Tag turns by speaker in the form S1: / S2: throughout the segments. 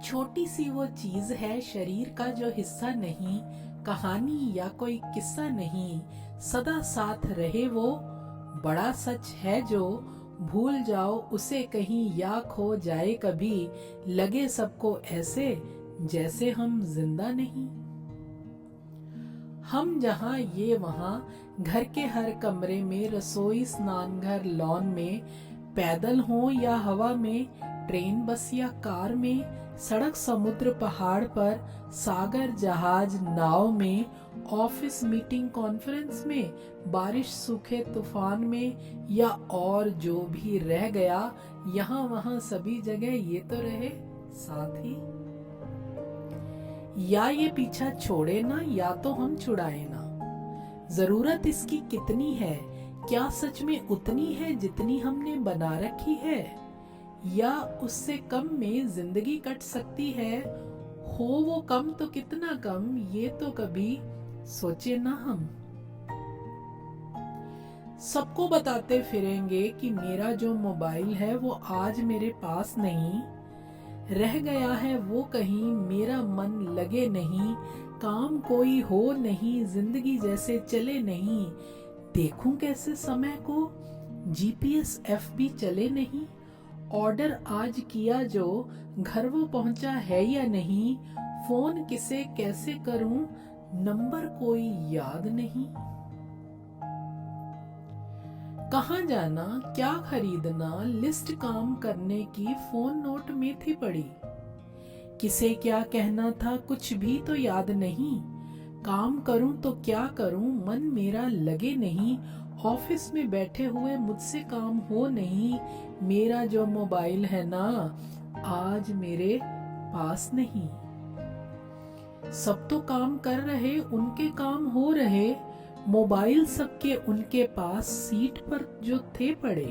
S1: छोटी सी वो चीज है शरीर का जो हिस्सा नहीं, कहानी या कोई किस्सा नहीं, सदा साथ रहे वो बड़ा सच है जो भूल जाओ उसे कहीं या खो जाए कभी, लगे सबको ऐसे जैसे हम जिंदा नहीं। हम जहाँ ये वहाँ, घर के हर कमरे में, रसोई स्नान घर लॉन में, पैदल हो या हवा में, ट्रेन बस या कार में, सड़क समुद्र पहाड़ पर, सागर जहाज नाव में, ऑफिस मीटिंग कॉन्फ्रेंस में, बारिश सूखे तूफान में, या और जो भी रह गया यहाँ वहाँ सभी जगह ये तो रहे साथ ही। या ये पीछा छोड़े ना या तो हम छुड़ाए ना। जरूरत इसकी कितनी है, क्या सच में उतनी है जितनी हमने बना रखी है, या उससे कम में जिंदगी कट सकती है। हो वो कम तो कितना कम, ये तो कभी सोचे ना हम। सबको बताते फिरेंगे कि मेरा जो मोबाइल है वो आज मेरे पास नहीं, रह गया है वो कहीं, मेरा मन लगे नहीं, काम कोई हो नहीं, जिंदगी जैसे चले नहीं, देखूं कैसे समय को, जीपीएस एफबी चले नहीं, ऑर्डर आज किया जो घर वो पहुंचा है या नहीं, फोन किसे कैसे करूं, नंबर कोई याद नहीं। कहाँ जाना क्या खरीदना, लिस्ट काम करने की फोन नोट में थी पड़ी, किसे क्या कहना था कुछ भी तो याद नहीं, काम करूं तो क्या करूं मन मेरा लगे नहीं, ऑफिस में बैठे हुए मुझसे काम हो नहीं, मेरा जो मोबाइल है ना आज मेरे पास नहीं। सब तो काम कर रहे उनके काम हो रहे, मोबाइल सबके उनके पास सीट पर जो थे पड़े।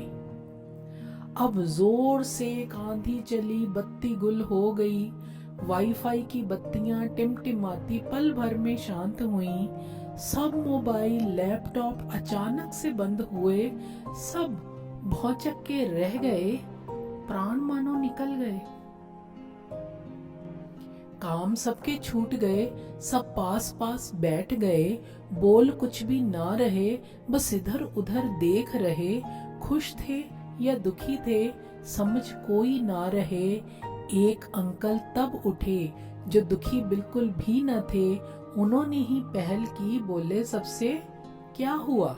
S1: अब जोर से एक आंधी चली, बत्ती गुल हो गई, वाईफाई की बत्तियां टिमटिमाती पल भर में शांत हुई, सब मोबाइल लैपटॉप अचानक से बंद हुए, सब भौचक के रह गए, प्राण मानो निकल गए। काम सबके छूट गए, सब पास पास बैठ गए, बोल कुछ भी ना रहे, बस इधर उधर देख रहे, खुश थे या दुखी थे समझ कोई ना रहे। एक अंकल तब उठे जो दुखी बिल्कुल भी न थे, उन्होंने ही पहल की, बोले सबसे क्या हुआ,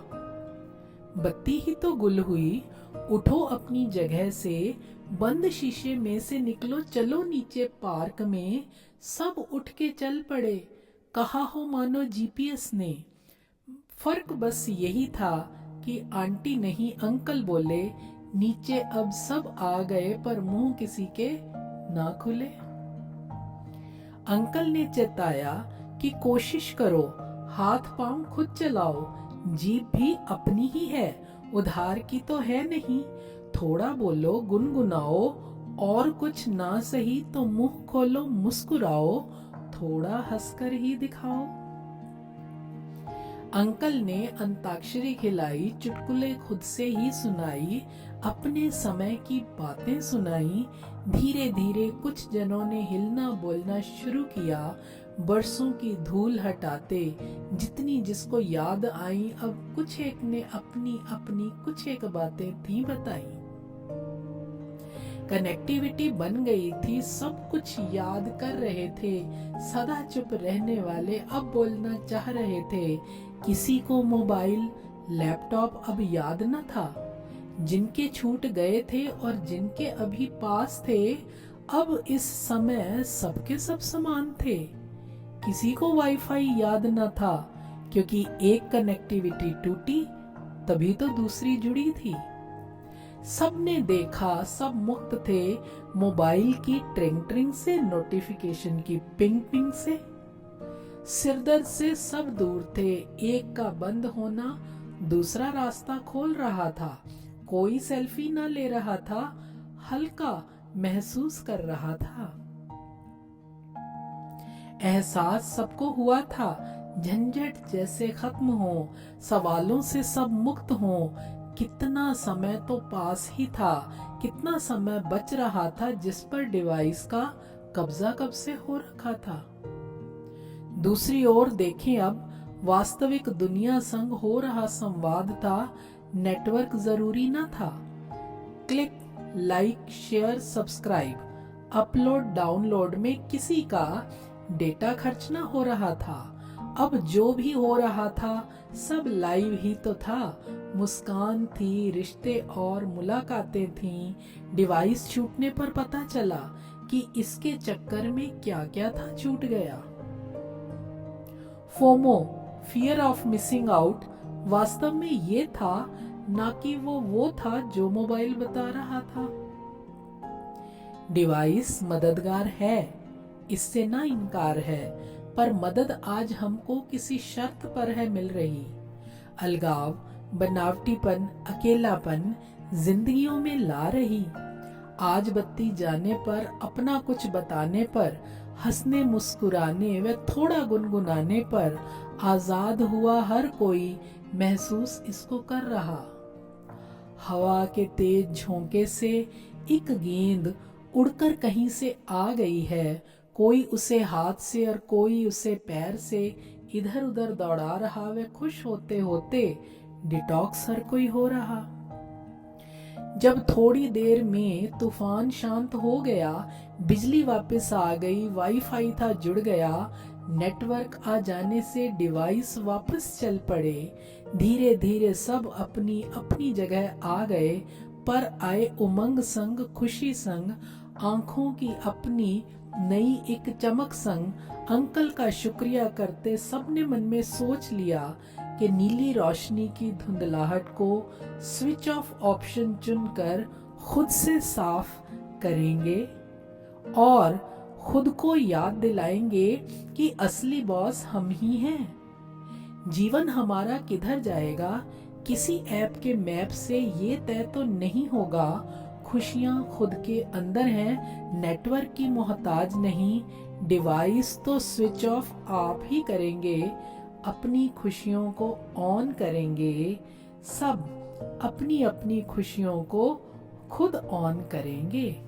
S1: बत्ती ही तो गुल हुई, उठो अपनी जगह से, बंद शीशे में से निकलो चलो नीचे पार्क में, सब उठ के चल पड़े, कहा हो मानो जीपीएस ने। फर्क बस यही था कि आंटी नहीं अंकल बोले, नीचे अब सब आ गए पर मुंह किसी के ना खुले। अंकल ने चेताया कि कोशिश करो, हाथ पांव खुद चलाओ, जीभ भी अपनी ही है, उधार की तो है नहीं, थोड़ा बोलो गुनगुनाओ, और कुछ ना सही तो मुंह खोलो मुस्कुराओ, थोड़ा हंसकर ही दिखाओ। अंकल ने अंताक्षरी खिलाई, चुटकुले खुद से ही सुनाई, अपने समय की बातें सुनाई, धीरे धीरे कुछ जनों ने हिलना बोलना शुरू किया, बरसों की धूल हटाते, जितनी जिसको याद आई, अब कुछ एक ने अपनी अपनी कुछ एक बातें थी बताई। कनेक्टिविटी बन गई थी, सब कुछ याद कर रहे थे, सदा चुप रहने वाले अब बोलना चाह रहे थे, किसी को मोबाइल लैपटॉप अब याद न था, जिनके छूट गए थे और जिनके अभी पास थे, अब इस समय सबके सब समान थे। किसी को वाईफाई याद न था, क्योंकि एक कनेक्टिविटी टूटी तभी तो दूसरी जुड़ी थी। सबने देखा सब मुक्त थे, मोबाइल की ट्रिंग ट्रिंग से, नोटिफिकेशन की पिंग पिंग से, सिरदर्द से सब दूर थे, एक का बंद होना दूसरा रास्ता खोल रहा था, कोई सेल्फी न ले रहा था, हल्का महसूस कर रहा था। एहसास सबको हुआ था, झंझट जैसे खत्म हो, सवालों से सब मुक्त हो, कितना समय तो पास ही था, कितना समय बच रहा था जिस पर डिवाइस का कब्जा कब से हो रखा था। दूसरी ओर देखें, अब वास्तविक दुनिया संग हो रहा संवाद था, नेटवर्क जरूरी न था। Click, like, share, subscribe, upload download में किसी का डेटा खर्च न हो रहा था। अब जो भी हो रहा था सब लाइव ही तो था। मुस्कान थी, रिश्ते और मुलाकातें थीं। डिवाइस छूटने पर पता चला कि इसके चक्कर में क्या क्या था छूट गया। FOMO, fear of missing out, वास्तव में ये था, ना कि वो था जो मोबाइल बता रहा था। डिवाइस मददगार है, इससे ना इनकार है, पर मदद आज हमको किसी शर्त पर है मिल रही। अलगाव, बनावटीपन, अकेलापन जिंदगियों में ला रही। आज बत्ती जाने पर, अपना कुछ बताने पर, हंसने मुस्कुराने व थोड़ा गुनगुनाने पर आजाद हुआ हर कोई महसूस इसको कर रहा। हवा के तेज झोंके से एक गेंद उड़कर कहीं से आ गई है। कोई उसे हाथ से और कोई उसे पैर से इधर उधर दौड़ा रहा। वे खुश होते होते डिटॉक्स हर कोई हो रहा। जब थोड़ी देर में तूफान शांत हो गया, बिजली वापस आ गई, वाईफाई था जुड़ गया, नेटवर्क आ जाने से डिवाइस वापस चल पड़े। धीरे धीरे सब अपनी अपनी जगह आ गए, पर आए उमंग संग, खुशी संग, आंखों की अपनी नई एक चमक संग। अंकल का शुक्रिया करते सबने मन में सोच लिया कि नीली रोशनी की धुंधलाहट को स्विच ऑफ ऑप्शन चुनकर खुद से साफ करेंगे और खुद को याद दिलाएंगे कि असली बॉस हम ही हैं। जीवन हमारा किधर जाएगा, किसी ऐप के मैप से ये तय तो नहीं होगा। खुशियां खुद के अंदर हैं, नेटवर्क की मोहताज नहीं। डिवाइस तो स्विच ऑफ आप ही करेंगे, अपनी खुशियों को ऑन करेंगे। सब अपनी अपनी खुशियों को खुद ऑन करेंगे।